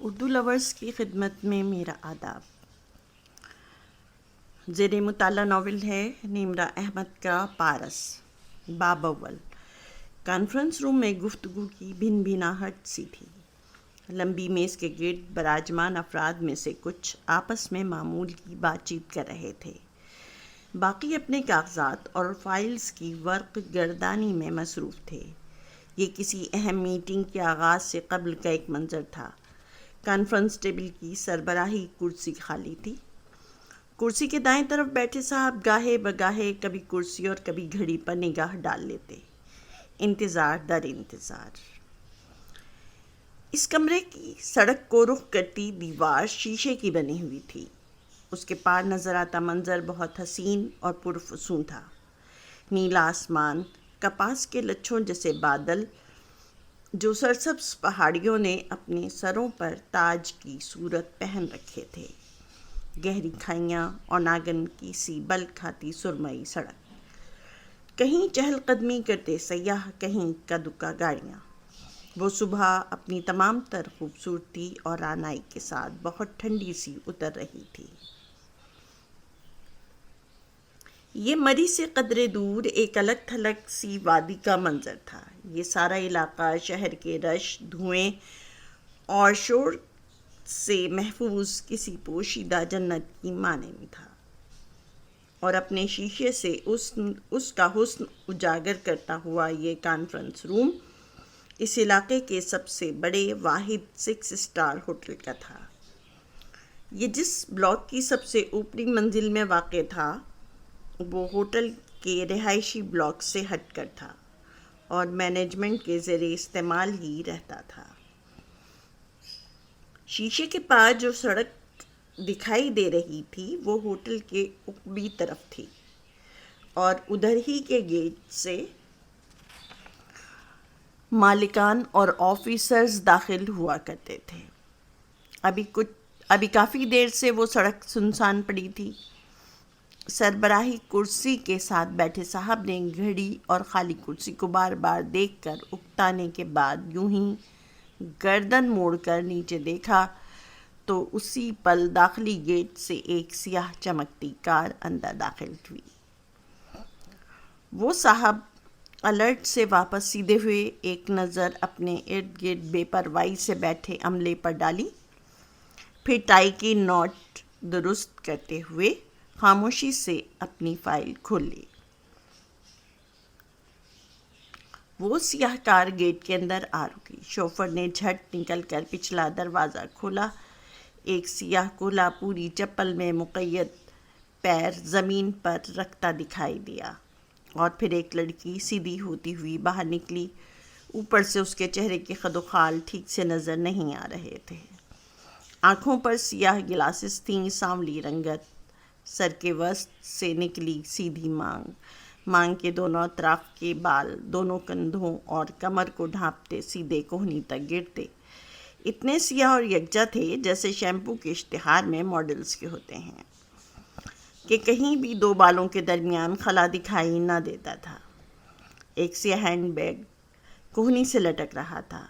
Urdu lovers کی خدمت میں میرا آداب۔ زیر مطالعہ ناول ہے نیمرا احمد کا پارس باب اول۔ کانفرنس روم میں گفتگو کی بھن بھناہٹ سی تھی۔ لمبی میز کے گرد براجمان افراد میں سے کچھ آپس میں معمول کی بات چیت کر رہے تھے، باقی اپنے کاغذات اور فائلز کی ورق گردانی میں مصروف تھے۔ یہ کسی اہم میٹنگ کے آغاز سے قبل کا ایک منظر تھا۔ کانفرنس ٹیبل کی سربراہی کرسی خالی تھی۔ کرسی کے دائیں طرف بیٹھے صاحب گاہے بگاہے کبھی کرسی اور کبھی گھڑی پر نگاہ ڈال لیتے۔ انتظار در انتظار۔ اس کمرے کی سڑک کو رخ کرتی دیوار شیشے کی بنی ہوئی تھی۔ اس کے پار نظر آتا منظر بہت حسین اور پرفسون تھا۔ نیلا آسمان، کپاس کے لچھوں جیسے بادل جو سرسبز پہاڑیوں نے اپنے سروں پر تاج کی صورت پہن رکھے تھے، گہری کھائیاں اور ناگن کی سی بل کھاتی سرمئی سڑک، کہیں چہل قدمی کرتے سیاح، کہیں کا دکا گاڑیاں۔ وہ صبح اپنی تمام تر خوبصورتی اور رعنائی کے ساتھ بہت ٹھنڈی سی اتر رہی تھی۔ یہ مری سے قدرے دور ایک الگ تھلگ سی وادی کا منظر تھا۔ یہ سارا علاقہ شہر کے رش، دھوئیں اور شور سے محفوظ کسی پوشیدہ جنت کی مانند تھا، اور اپنے شیشے سے اس کا حسن اجاگر کرتا ہوا یہ کانفرنس روم اس علاقے کے سب سے بڑے واحد 6 اسٹار ہوٹل کا تھا۔ یہ جس بلاک کی سب سے اوپری منزل میں واقع تھا، وہ ہوٹل کے رہائشی بلاک سے ہٹ کر تھا اور مینجمنٹ کے زیر استعمال ہی رہتا تھا۔ شیشے کے پاس جو سڑک دکھائی دے رہی تھی وہ ہوٹل کے عقبی طرف تھی، اور ادھر ہی کے گیٹ سے مالکان اور آفیسرز داخل ہوا کرتے تھے۔ ابھی کافی دیر سے وہ سڑک سنسان پڑی تھی۔ سربراہی کرسی کے ساتھ بیٹھے صاحب نے گھڑی اور خالی کرسی کو بار بار دیکھ کر اکتانے کے بعد یوں ہی گردن موڑ کر نیچے دیکھا تو اسی پل داخلی گیٹ سے ایک سیاہ چمکتی کار اندر داخل ہوئی۔ وہ صاحب الرٹ سے واپس سیدھے ہوئے، ایک نظر اپنے ارد گرد بے پرواہی سے بیٹھے عملے پر ڈالی، پھر ٹائی کی نوٹ درست کرتے ہوئے خاموشی سے اپنی فائل کھول لی۔ وہ سیاہ کار گیٹ کے اندر آ رکی۔ شوفر نے جھٹ نکل کر پچھلا دروازہ کھولا۔ ایک سیاہ کولا پوری چپل میں مقید پیر زمین پر رکھتا دکھائی دیا، اور پھر ایک لڑکی سیدھی ہوتی ہوئی باہر نکلی۔ اوپر سے اس کے چہرے کے خد و خال ٹھیک سے نظر نہیں آ رہے تھے۔ آنکھوں پر سیاہ گلاسز تھیں، سانولی رنگت، سر کے وسط سے نکلی سیدھی مانگ کے دونوں اطراف کے بال دونوں کندھوں اور کمر کو ڈھانپتے سیدھے کوہنی تک گرتے، اتنے سیاہ اور یکجا تھے جیسے شیمپو کے اشتہار میں ماڈلز کے ہوتے ہیں، کہ کہیں بھی دو بالوں کے درمیان خلا دکھائی نہ دیتا تھا۔ ایک سیاہ ہینڈ بیگ کوہنی سے لٹک رہا تھا،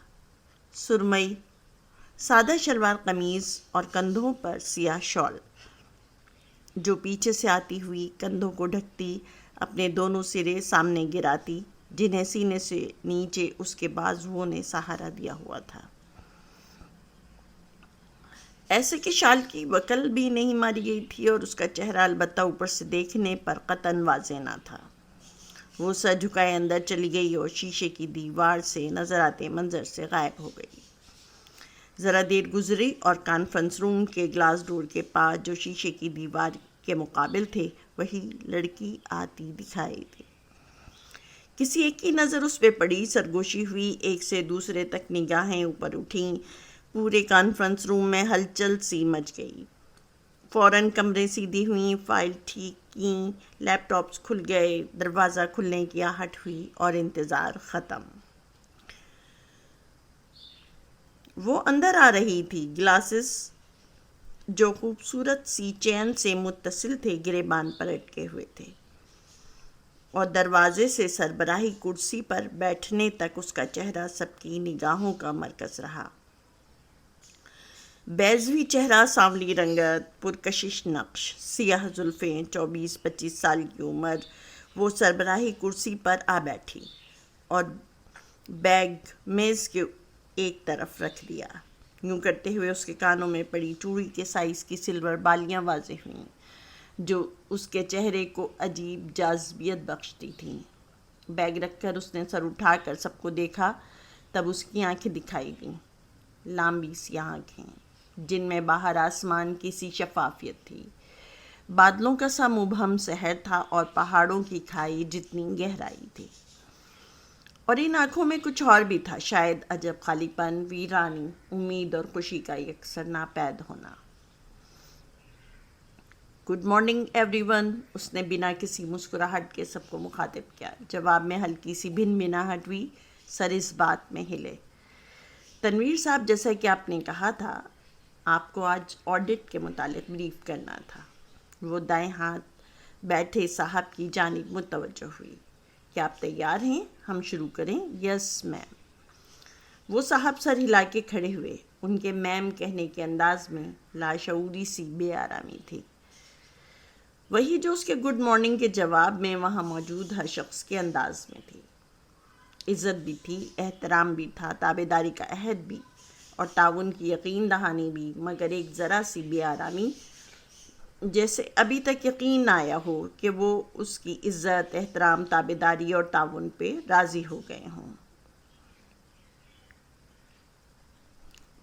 سرمئی سادہ شلوار قمیض اور کندھوں پر سیاہ شال جو پیچھے سے آتی ہوئی کندھوں کو ڈھکتی، اپنے دونوں سرے سامنے گراتی، جنہیں سینے سے نیچے اس کے بازوؤں نے سہارا دیا ہوا تھا، ایسے کہ شال کی وکل بھی نہیں ماری گئی تھی، اور اس کا چہرہ البتہ اوپر سے دیکھنے پر قطعاً واضح نہ تھا۔ وہ سر جھکائے اندر چلی گئی اور شیشے کی دیوار سے نظر آتے منظر سے غائب ہو گئی۔ ذرا دیر گزری اور کانفرنس روم کے گلاس ڈور کے پاس جو شیشے کی دیوار کے مقابل تھے، وہی لڑکی آتی دکھائی دی۔ کسی ایک کی نظر اس پہ پڑی، سرگوشی ہوئی، ایک سے دوسرے تک نگاہیں اوپر اٹھیں۔ پورے کانفرنس روم میں ہلچل سی مچ گئی۔ فوراً کمریں سیدھی ہوئیں، فائل ٹھیک کیں، لیپ ٹاپس کھل گئے، دروازہ کھلنے کی آہٹ ہوئی، اور انتظار ختم۔ وہ اندر آ رہی تھی۔ گلاسز جو خوبصورت سی چین سے متصل تھے گریبان پر لٹکے ہوئے تھے، اور دروازے سے سربراہی کرسی پر بیٹھنے تک اس کا چہرہ سب کی نگاہوں کا مرکز رہا۔ بیضوی چہرہ، سانولی رنگت، پرکشش نقش، سیاہ زلفیں، 24-25 سال کی عمر. وہ سربراہی کرسی پر آ بیٹھی اور بیگ میز کے ایک طرف رکھ دیا. یوں کرتے ہوئے اس کے کانوں میں پڑی چوڑی کے سائز کی سلور بالیاں واضح ہوئیں جو اس کے چہرے کو عجیب جاذبیت بخشتی تھیں. بیگ رکھ کر اس نے سر اٹھا کر سب کو دیکھا. تب اس کی آنکھیں دکھائی دیں، لامبی سیاہ آنکھیں جن میں باہر آسمان کی سی شفافیت تھی، بادلوں کا سا مبہم سحر تھا اور پہاڑوں کی کھائی جتنی گہرائی تھی. اور ان آنکھوں میں کچھ اور بھی تھا، شاید عجب خالی پن، ویرانی، امید اور خوشی کا یکسر ناپید ہونا. گڈ مارننگ ایوری ون، اس نے بنا کسی مسکراہٹ کے سب کو مخاطب کیا. جواب میں ہلکی سی بھن بھناہٹ ہوئی. سر اس بات میں ہلے. تنویر صاحب، جیسا کہ آپ نے کہا تھا آپ کو آج آڈٹ کے متعلق بریف کرنا تھا. وہ دائیں ہاتھ بیٹھے صاحب کی جانب متوجہ ہوئی. کیا آپ تیار ہیں؟ ہم شروع کریں؟ یس میم. وہ صاحب سر ہلا کے کھڑے ہوئے. ان کے میم کہنے کے انداز میں لاشعوری سی بے آرامی تھی، وہی جو اس کے گڈ مارننگ کے جواب میں وہاں موجود ہر شخص کے انداز میں تھی. عزت بھی تھی، احترام بھی تھا، تابعداری کا عہد بھی اور تعاون کی یقین دہانی بھی، مگر ایک ذرا سی بے آرامی، جیسے ابھی تک یقین نہ آیا ہو کہ وہ اس کی عزت، احترام، تابعداری اور تعاون پہ راضی ہو گئے ہوں.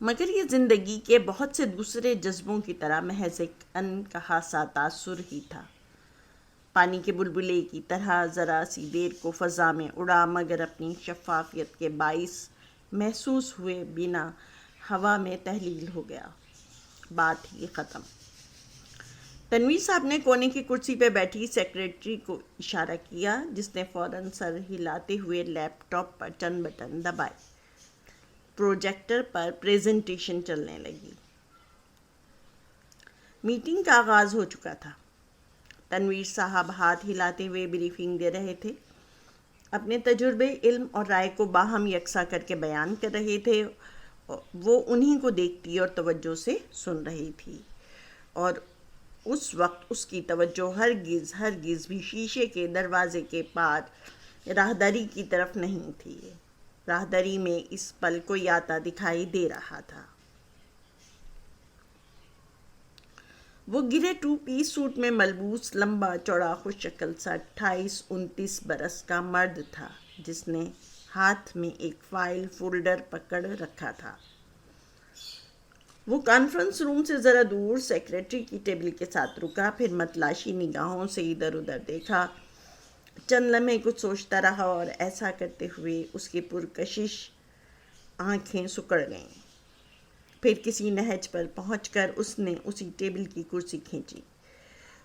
مگر یہ زندگی کے بہت سے دوسرے جذبوں کی طرح محض ایک ان کہا سا تاثر ہی تھا. پانی کے بلبلے کی طرح ذرا سی دیر کو فضا میں اڑا، مگر اپنی شفافیت کے باعث محسوس ہوئے بنا ہوا میں تحلیل ہو گیا. بات ہی ختم. تنویر صاحب نے کونے کی کرسی پہ بیٹھی سیکرٹری کو اشارہ کیا، جس نے فوراً سر ہلاتے ہوئے لیپ ٹاپ پر چند بٹن دبائے. پروجیکٹر پر پریزنٹیشن چلنے لگی. میٹنگ کا آغاز ہو چکا تھا. تنویر صاحب ہاتھ ہلاتے ہوئے بریفنگ دے رہے تھے، اپنے تجربے، علم اور رائے کو باہم یکساں کر کے بیان کر رہے تھے. وہ انہی کو دیکھتی اور توجہ سے سن رہی تھی، اور اس وقت اس کی توجہ ہرگز بھی شیشے کے دروازے کے پار راہداری کی طرف نہیں تھی. راہداری میں اس پل کوئی آتا دکھائی دے رہا تھا. وہ گرے 2 پیس سوٹ میں ملبوس، لمبا چوڑا، خوش شکل سا 28-29 برس کا مرد تھا، جس نے ہاتھ میں ایک فائل فولڈر پکڑ رکھا تھا. وہ کانفرنس روم سے ذرا دور سیکرٹری کی ٹیبل کے ساتھ رکا، پھر متلاشی نگاہوں سے ادھر ادھر دیکھا. چند لمحے کچھ سوچتا رہا اور ایسا کرتے ہوئے اس کی پرکشش آنکھیں سکڑ گئیں. پھر کسی نہج پر پہنچ کر اس نے اسی ٹیبل کی کرسی کھینچی.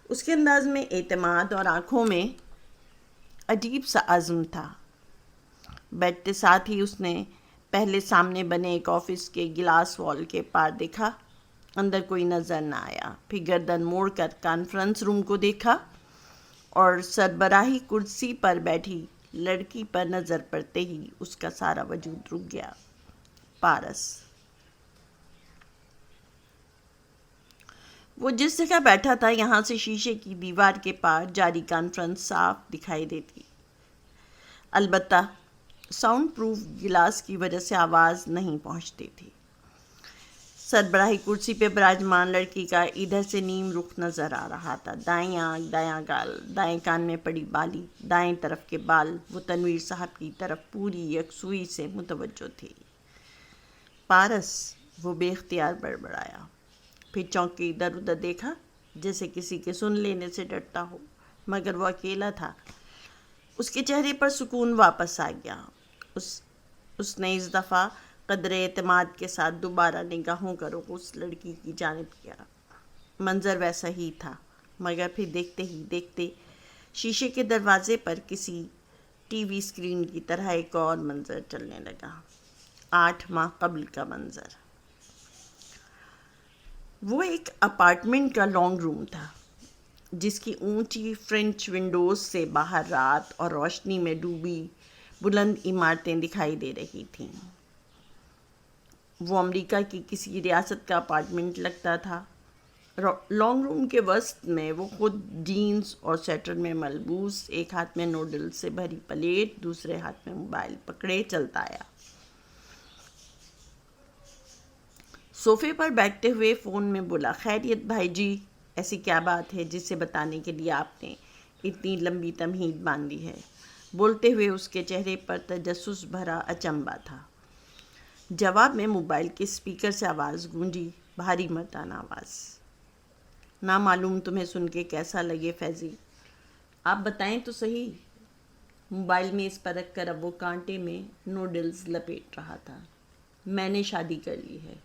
اس کے انداز میں اعتماد اور آنکھوں میں عجیب سا عزم تھا. بیٹھتے ساتھ ہی اس نے پہلے سامنے بنے ایک آفس کے گلاس وال کے پار دیکھا. اندر کوئی نظر نہ آیا. پھر گردن موڑ کر کانفرنس روم کو دیکھا اور سربراہی کرسی پر بیٹھی لڑکی پر نظر پڑتے ہی اس کا سارا وجود رک گیا. پارس. وہ جس جگہ بیٹھا تھا یہاں سے شیشے کی دیوار کے پار جاری کانفرنس صاف دکھائی دیتی، البتہ ساؤنڈ پروف گلاس کی وجہ سے آواز نہیں پہنچتی تھی. سربراہی کرسی پہ براجمان لڑکی کا ادھر سے نیم رخ نظر آ رہا تھا. دائیں آنکھ، دایاں گال، دائیں کان میں پڑی بالی، دائیں طرف کے بال. وہ تنویر صاحب کی طرف پوری یکسوئی سے متوجہ تھی. پارس، وہ بے اختیار بڑبڑایا. پھر چونک کے ادھر ادھر دیکھا جیسے کسی کے سن لینے سے ڈرتا ہو، مگر وہ اکیلا تھا. اس کے چہرے پر سکون واپس آ گیا. اس نے اس دفعہ قدر اعتماد کے ساتھ دوبارہ نگاہوں کا رخ اس لڑکی کی جانب کیا. منظر ویسا ہی تھا، مگر پھر دیکھتے ہی دیکھتے شیشے کے دروازے پر کسی ٹی وی اسکرین کی طرح ایک اور منظر چلنے لگا. 8 ماہ قبل کا منظر. وہ ایک اپارٹمنٹ کا لانگ روم تھا، جس کی اونچی فرنچ ونڈوز سے باہر رات اور روشنی میں ڈوبی بلند عمارتیں دکھائی دے رہی تھیں. وہ امریکہ کی کسی ریاست کا اپارٹمنٹ لگتا تھا۔ لانگ روم کے وسط میں وہ خود جینز اور سویٹر میں ملبوس، ایک ہاتھ میں نوڈل سے بھری پلیٹ، دوسرے ہاتھ میں موبائل پکڑے چلتا آیا۔ صوفے پر بیٹھتے ہوئے فون میں بولا، خیریت بھائی جی، ایسی کیا بات ہے جسے بتانے کے لیے آپ نے اتنی لمبی تمہید باندھی ہے؟ بولتے ہوئے اس کے چہرے پر تجسس بھرا اچنبھا تھا۔ جواب میں موبائل کے اسپیکر سے آواز گونجی، بھاری مردانہ آواز۔ نہ معلوم تمہیں سن کے کیسا لگے فیضی، آپ بتائیں تو صحیح۔ موبائل میں اس پر رکھ کر اب وہ کانٹے میں نوڈلز لپیٹ رہا تھا۔ میں نے شادی کر لی ہے۔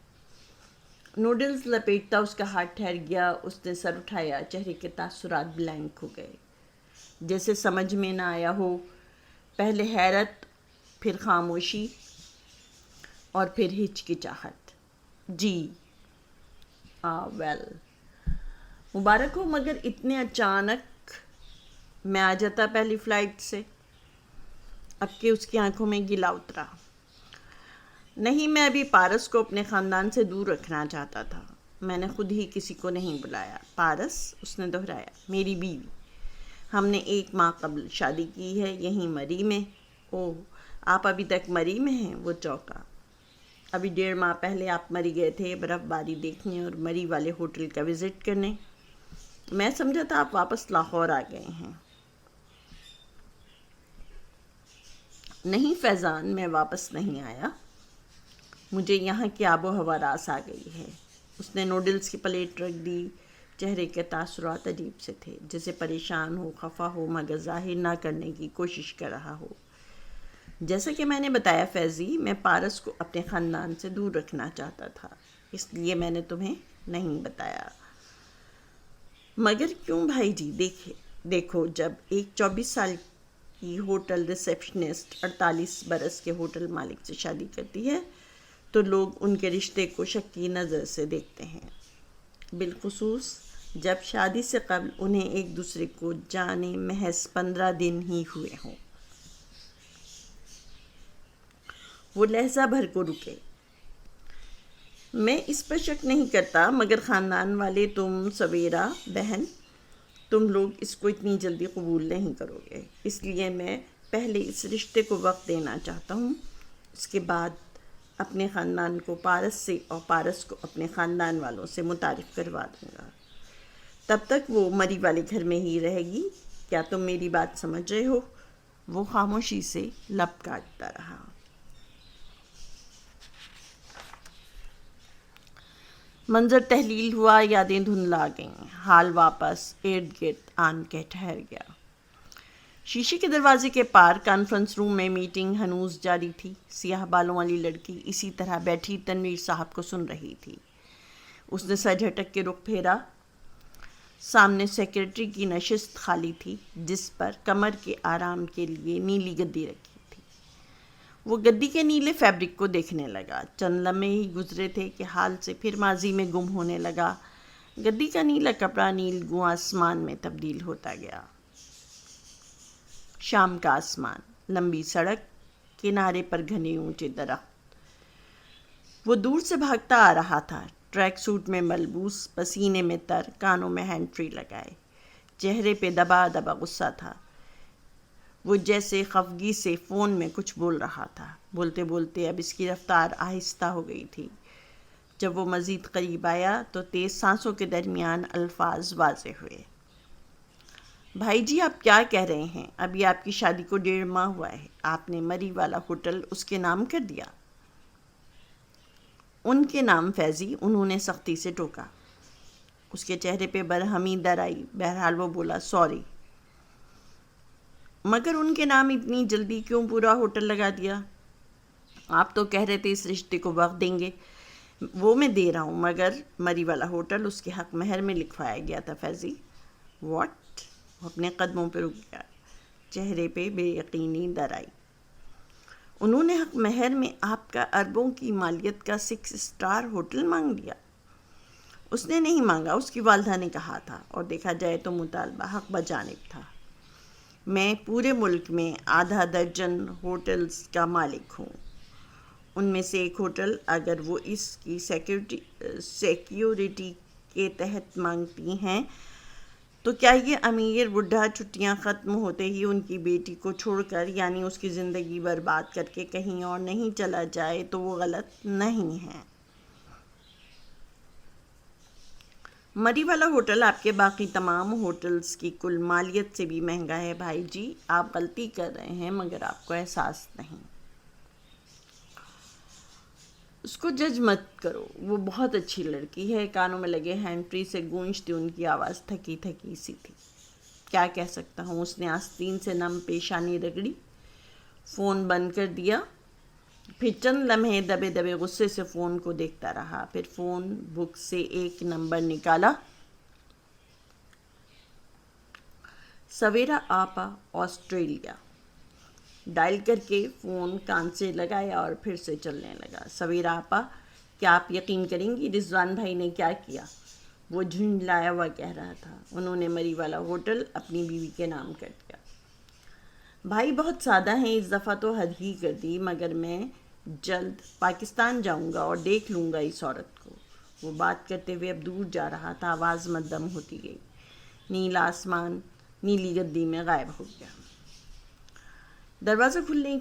نوڈلز لپیٹتا اس کا ہاتھ ٹھہر گیا، اس نے سر اٹھایا، چہرے کے تاثرات بلینک ہو گئے، جیسے سمجھ میں نہ آیا ہو۔ پہلے حیرت، پھر خاموشی اور پھر ہچکچاہٹ۔ جی ویل، مبارک ہو، مگر اتنے اچانک میں آ جاتا پہلی فلائٹ سے۔ اب کہ اس کی آنکھوں میں گلا اترا۔ نہیں، میں ابھی پارس کو اپنے خاندان سے دور رکھنا چاہتا تھا۔ میں نے خود ہی کسی کو نہیں بلایا۔ پارس، اس نے دہرایا، میری بیوی۔ ہم نے 1 ماہ قبل شادی کی ہے، یہیں مری میں۔ اوہ، آپ ابھی تک مری میں ہیں؟ وہ چونکا۔ ابھی 1.5 ماہ پہلے آپ مری گئے تھے، برف باری دیکھنے اور مری والے ہوٹل کا وزٹ کرنے۔ میں سمجھا تھا آپ واپس لاہور آ گئے ہیں۔ نہیں فیضان، میں واپس نہیں آیا، مجھے یہاں کی آب و ہوا راس آ گئی ہے۔ اس نے نوڈلز کی پلیٹ رکھ دی۔ چہرے کے تاثرات عجیب سے تھے، جیسے پریشان ہو، خفا ہو، مگر ظاہر نہ کرنے کی کوشش کر رہا ہو۔ جیسا کہ میں نے بتایا فیضی، میں پارس کو اپنے خاندان سے دور رکھنا چاہتا تھا، اس لیے میں نے تمہیں نہیں بتایا۔ مگر کیوں بھائی جی؟ دیکھو، جب ایک 24 سال کی ہوٹل ریسیپشنسٹ 48 برس کے ہوٹل مالک سے شادی کرتی ہے تو لوگ ان کے رشتے کو شک کی نظر سے دیکھتے ہیں، بالخصوص جب شادی سے قبل انہیں ایک دوسرے کو جانے محض 15 دن ہی ہوئے ہوں۔ وہ لہجہ بھر کو رکے۔ میں اس پر شک نہیں کرتا، مگر خاندان والے، تم سویرا بہن، تم لوگ اس کو اتنی جلدی قبول نہیں کرو گے، اس لیے میں پہلے اس رشتے کو وقت دینا چاہتا ہوں۔ اس کے بعد اپنے خاندان کو پارس سے اور پارس کو اپنے خاندان والوں سے متعارف کروا دوں گا۔ تب تک وہ مری والے گھر میں ہی رہے گی۔ کیا تم میری بات سمجھ رہے ہو؟ وہ خاموشی سے لب کاٹتا رہا۔ منظر تحلیل ہوا، یادیں دھندلا گئیں، حال واپس ارد گرد آن کے ٹھہر گیا۔ شیشے کے دروازے کے پار کانفرنس روم میں میٹنگ ہنوز جاری تھی۔ سیاہ بالوں والی لڑکی اسی طرح بیٹھی تنویر صاحب کو سن رہی تھی۔ اس نے سر جھٹک کے رخ پھیرا۔ سامنے سیکرٹری کی نشست خالی تھی، جس پر کمر کے آرام کے لیے نیلی گدی رکھی تھی۔ وہ گدی کے نیلے فیبرک کو دیکھنے لگا۔ چند لمحے ہی گزرے تھے کہ حال سے پھر ماضی میں گم ہونے لگا۔ گدی کا نیلا کپڑا نیل گوں آسمان میں تبدیل ہوتا گیا۔ شام کا آسمان، لمبی سڑک، کنارے پر گھنے اونچے درخت۔ وہ دور سے بھاگتا آ رہا تھا، ٹریک سوٹ میں ملبوس، پسینے میں تر، کانوں میں ہینڈ فری لگائے، چہرے پہ دبا دبا غصہ تھا۔ وہ جیسے خفگی سے فون میں کچھ بول رہا تھا، بولتے بولتے اب اس کی رفتار آہستہ ہو گئی تھی۔ جب وہ مزید قریب آیا تو تیز سانسوں کے درمیان الفاظ واضح ہوئے۔ بھائی جی، آپ کیا کہہ رہے ہیں؟ ابھی آپ کی شادی کو 1.5 ماہ ہوا ہے، آپ نے مری والا ہوٹل اس کے نام کر دیا۔ ان کے نام فیضی، انہوں نے سختی سے ٹوکا۔ اس کے چہرے پہ برہمی در آئی، بہرحال وہ بولا، سوری، مگر ان کے نام اتنی جلدی کیوں پورا ہوٹل لگا دیا؟ آپ تو کہہ رہے تھے اس رشتے کو وقت دیں گے۔ وہ میں دے رہا ہوں، مگر مری والا ہوٹل اس کے حق مہر میں لکھوایا گیا تھا فیضی۔ واٹ؟ وہ اپنے قدموں پہ رک گیا، چہرے پہ بے یقینی در آئی۔ انہوں نے حق مہر میں آپ کا اربوں کی مالیت کا 6 اسٹار ہوٹل مانگ لیا؟ اس نے نہیں مانگا، اس کی والدہ نے کہا تھا، اور دیکھا جائے تو مطالبہ حق بجانب تھا۔ میں پورے ملک میں آدھا درجن ہوٹلز کا مالک ہوں، ان میں سے ایک ہوٹل اگر وہ اس کی سیکیورٹی کے تحت مانگتی ہیں تو کیا یہ امیر بڈھا چھٹیاں ختم ہوتے ہی ان کی بیٹی کو چھوڑ کر یعنی اس کی زندگی برباد کر کے کہیں اور نہیں چلا جائے تو وہ غلط نہیں ہے۔ مری والا ہوٹل آپ کے باقی تمام ہوٹلز کی کل مالیت سے بھی مہنگا ہے بھائی جی، آپ غلطی کر رہے ہیں مگر آپ کو احساس نہیں۔ اس کو جج مت کرو، وہ بہت اچھی لڑکی ہے۔ کانوں میں لگے ہینڈ فری سے گونجتی ان کی آواز تھکی تھکی سی تھی۔ کیا کہہ سکتا ہوں، اس نے آستین سے نم پیشانی رگڑی، فون بند کر دیا، پھر چند لمحے دبے دبے غصے سے فون کو دیکھتا رہا، پھر فون بک سے ایک نمبر نکالا، سویرا آپا آسٹریلیا، ڈائل کر کے فون کان سے لگایا اور پھر سے چلنے لگا۔ سویرا آپا، کیا آپ یقین کریں گی رضوان بھائی نے کیا کیا؟ وہ جھنجھلایا ہوا کہہ رہا تھا، انہوں نے مری والا ہوٹل اپنی بیوی کے نام کر دیا۔ بھائی بہت سادہ ہیں، اس دفعہ تو حد ہی کر دی، مگر میں جلد پاکستان جاؤں گا اور دیکھ لوں گا اس عورت کو۔ وہ بات کرتے ہوئے اب دور جا رہا تھا، آواز مدھم ہوتی گئی، نیلا آسمان نیلی گدی میں غائب ہو گیا۔ دروازہ کھلنے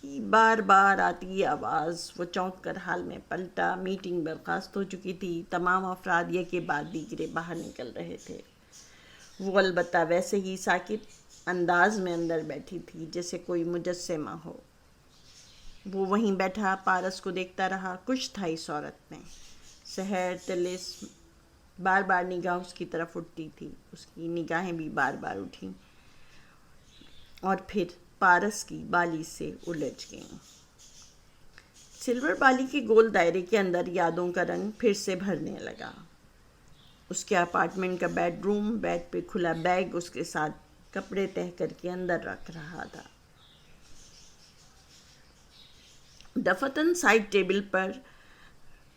کی بار بار آتی آواز، وہ چونک کر حال میں پلٹا، میٹنگ برخاست ہو چکی تھی، تمام افراد یک کے بعد دیگرے باہر نکل رہے تھے۔ وہ البتہ ویسے ہی ساکت انداز میں اندر بیٹھی تھی جیسے کوئی مجسمہ ہو۔ وہ وہیں بیٹھا پارس کو دیکھتا رہا، کچھ تھا اس عورت میں۔ سحر طلسم، بار بار نگاہ اس کی طرف اٹھتی تھی، اس کی نگاہیں بھی بار بار اٹھیں اور پھر پارس کی بالی سے الجھ گئیں۔ سلور بالی کے گول دائرے کے اندر یادوں کا رنگ پھر سے بھرنے لگا۔ اس کے اپارٹمنٹ کا بیڈ روم، بیڈ پہ کھلا بیگ اس کے ساتھ کپڑے تہہ کر کے اندر رکھ رہا تھا۔ دفتن سائڈ ٹیبل پر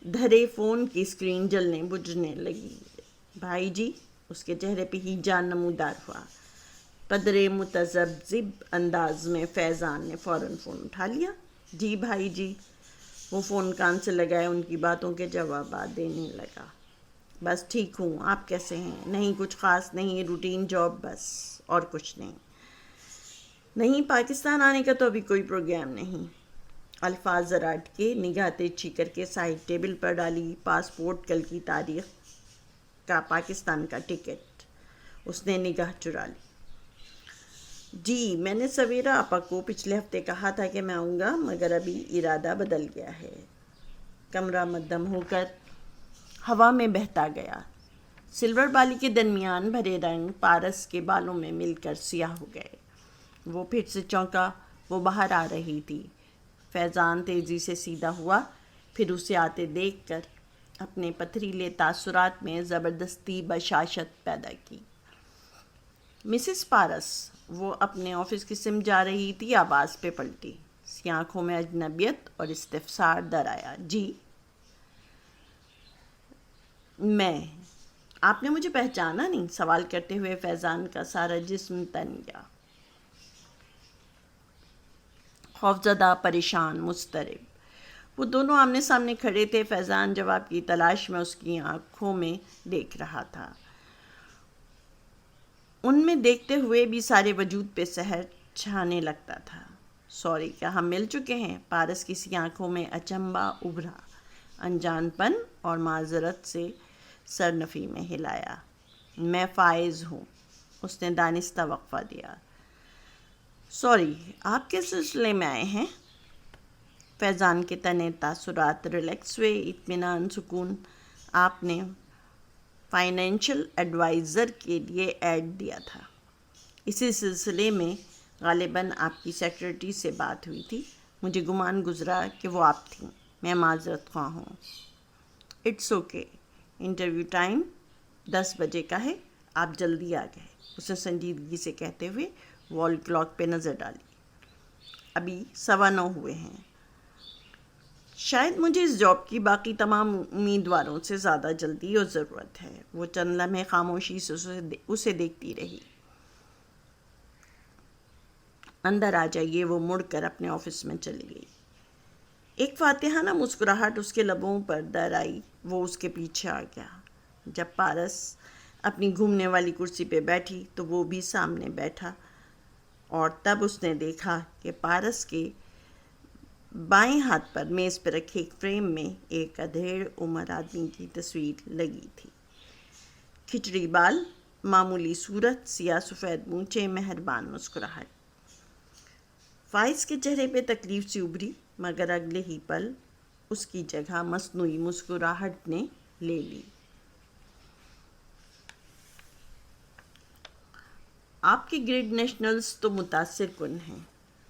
دھرے فون کی اسکرین جلنے بجھنے لگی۔ بھائی جی، اس کے چہرے پہ ہی جان نمودار ہوا۔ قدرے متذبذب انداز میں فیضان نے فوراً فون اٹھا لیا۔ جی بھائی جی۔ وہ فون کان سے لگائے ان کی باتوں کے جوابات دینے لگا۔ بس ٹھیک ہوں، آپ کیسے ہیں؟ نہیں کچھ خاص نہیں، روٹین جاب بس، اور کچھ نہیں۔ نہیں، پاکستان آنے کا تو ابھی کوئی پروگرام نہیں۔ الفاظ ذرا اٹکے، نگاہ ترچھی کر کے سائڈ ٹیبل پر ڈالی پاسپورٹ، کل کی تاریخ کا پاکستان کا ٹکٹ۔ اس نے نگاہ چرا لی۔ جی، میں نے سویرا آپا کو پچھلے ہفتے کہا تھا کہ میں آؤں گا، مگر ابھی ارادہ بدل گیا ہے۔ کمرہ مدھم ہو کر ہوا میں بہتا گیا۔ سلور بالی کے درمیان بھرے رنگ پارس کے بالوں میں مل کر سیاہ ہو گئے۔ وہ پھر سے چونکا، وہ باہر آ رہی تھی۔ فیضان تیزی سے سیدھا ہوا، پھر اسے آتے دیکھ کر اپنے پتھریلے تاثرات میں زبردستی بشاشت پیدا کی۔ مسز پارس، وہ اپنے آفس کی سمت جا رہی تھی، آواز پہ پلٹی، اس کی آنکھوں میں اجنبیت اور استفسار در آیا۔ جی؟ میں؟ آپ نے مجھے پہچانا نہیں؟ سوال کرتے ہوئے فیضان کا سارا جسم تن گیا، خوفزدہ، پریشان، مضطرب۔ وہ دونوں آمنے سامنے کھڑے تھے، فیضان جواب کی تلاش میں اس کی آنکھوں میں دیکھ رہا تھا۔ ان میں دیکھتے ہوئے بھی سارے وجود پہ سحر چھانے لگتا تھا۔ سوری، کیا ہم مل چکے ہیں؟ پارس کی سی آنکھوں میں اچنبھا ابھرا، انجان پن اور معذرت سے سر نفی میں ہلایا۔ میں فائز ہوں، اس نے دانستہ وقفہ دیا۔ سوری، آپ کس سلسلے میں آئے ہیں؟ فیضان کے تنے تاثرات ریلیکس ہوئے، اطمینان، سکون۔ آپ نے فائنینشل ایڈوائزر کے لیے ایڈ دیا تھا، اسی سلسلے میں غالباً آپ کی سیکرٹری سے بات ہوئی تھی، مجھے گمان گزرا کہ وہ آپ تھیں، میں معذرت خواہ ہوں۔ اٹس اوکے، انٹرویو ٹائم 10 بجے کا ہے، آپ جلدی آ گئے، اس نے سنجیدگی سے کہتے ہوئے وال کلاک پہ نظر ڈالی۔ ابھی 9:15 ہوئے ہیں۔ شاید مجھے اس جاب کی باقی تمام امیدواروں سے زیادہ جلدی اور ضرورت ہے۔ وہ چند لمحے خاموشی سے اسے دیکھتی رہی۔ اندر آ جائیے، وہ مڑ کر اپنے آفس میں چلی گئی۔ ایک فاتحانہ مسکراہٹ اس کے لبوں پر در آئی، وہ اس کے پیچھے آ گیا۔ جب پارس اپنی گھومنے والی کرسی پہ بیٹھی تو وہ بھی سامنے بیٹھا، اور تب اس نے دیکھا کہ پارس کے بائیں ہاتھ پر میز پہ رکھے ایک فریم میں ایک ادھیڑ عمر آدمی کی تصویر لگی تھی۔ کھچڑی بال، معمولی صورت، سیاہ سفید مونچھیں، مہربان مسکراہٹ۔ فائز کے چہرے پہ تکلیف سی ابھری، مگر اگلے ہی پل اس کی جگہ مصنوعی مسکراہٹ نے لے لی۔ آپ کے گریٹ نیشنلز تو متاثر کن ہیں،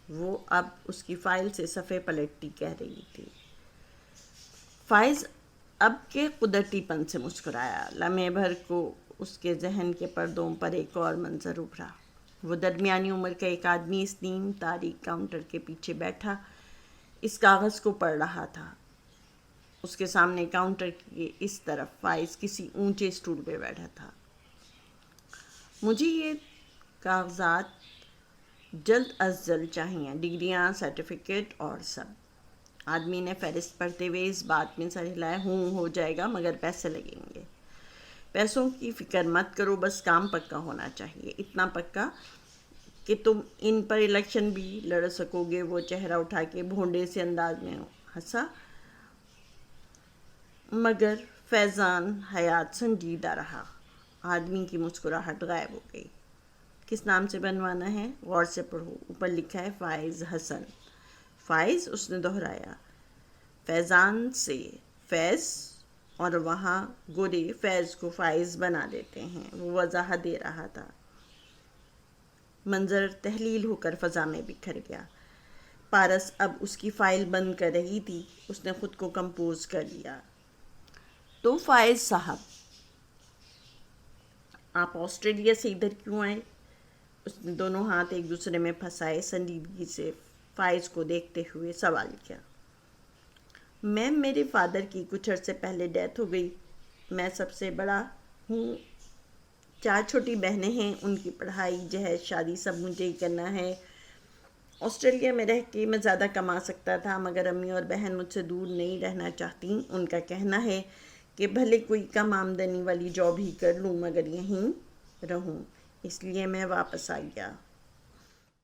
وہ اب اس کی فائل سے صفحے پلٹتی کہہ رہی تھی۔ فائز اب کے قدرتی پن سے مسکرایا۔ لمحے بھر کو اس کے ذہن کے پردوں پر ایک اور منظر ابھرا۔ وہ درمیانی عمر کا ایک آدمی اس نیم تاریک کاؤنٹر کے پیچھے بیٹھا اس کاغذ کو پڑھ رہا تھا۔ اس کے سامنے کاؤنٹر کے اس طرف فائز کسی اونچے اسٹول پہ بیٹھا تھا۔ مجھے یہ کاغذات جلد از جلد چاہیے، ڈگریاں، سرٹیفکیٹ اور سب۔ آدمی نے فہرست پڑھتے ہوئے اس بات میں سر ہلایا، ہو جائے گا مگر پیسے لگیں گے۔ پیسوں کی فکر مت کرو، بس کام پکا ہونا چاہیے، اتنا پکا کہ تم ان پر الیکشن بھی لڑ سکو گے۔ وہ چہرہ اٹھا کے بھونڈے سے انداز میں ہنسا، مگر فیضان حیات سنجیدہ رہا۔ آدمی کی مسکراہٹ غائب ہو گئی۔ کس نام سے بنوانا ہے؟ غور سے پڑھو، اوپر لکھا ہے فائز حسن۔ فائز؟ اس نے دہرایا۔ فیضان سے فیض، اور وہاں گورے فیض کو فائز بنا دیتے ہیں، وہ وضاحت دے رہا تھا۔ منظر تحلیل ہو کر فضا میں بکھر گیا۔ پارس اب اس کی فائل بند کر رہی تھی۔ اس نے خود کو کمپوز کر لیا۔ تو فائز صاحب، آپ آسٹریلیا سے ادھر کیوں آئے؟ اس نے دونوں ہاتھ ایک دوسرے میں پھنسائے، سنجیدگی سے فائز کو دیکھتے ہوئے سوال کیا۔ میم، میرے فادر کی کچھ عرصے پہلے ڈیتھ ہو گئی۔ میں سب سے بڑا ہوں، 4 چھوٹی بہنیں ہیں، ان کی پڑھائی، جہیز، شادی سب مجھے ہی کرنا ہے۔ آسٹریلیا میں رہ کے میں زیادہ کما سکتا تھا، مگر امی اور بہن مجھ سے دور نہیں رہنا چاہتی۔ ان کا کہنا ہے کہ بھلے کوئی کم آمدنی والی جاب ہی کر لوں مگر یہیں رہوں، اس لیے میں واپس آ گیا۔